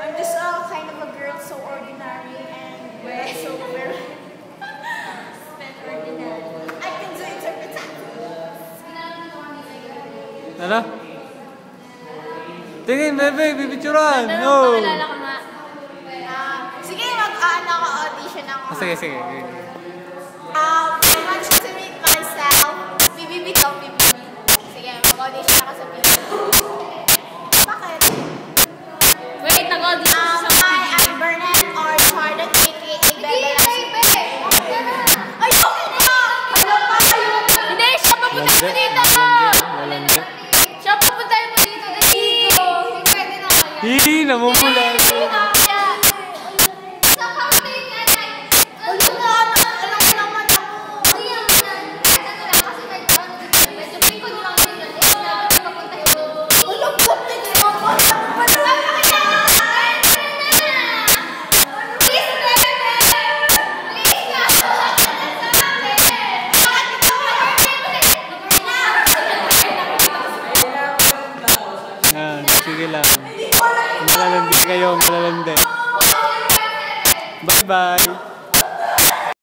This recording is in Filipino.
I'm just kind of a girl, so ordinary and so very ordinary. I can do interpretations. Ano? Tingin, bebe, bibituran. No. Paalala ko nga. Sige, mag-audition ako. Sige. I want you to meet myself. Bibi. Sige, mag-audition ako sa video. Bakit? Wait, nag-audition sa Hi, I'm Bernette or Jordan, aka Bebe. Ay, okay na! Ano pa kayo? Hindi, siya papunta mo dito! Siya papunta mo dito, dali! Pwede na kaya? Hihi, namumula. Sige lang. Malalandi kayo, malalandi. Bye-bye.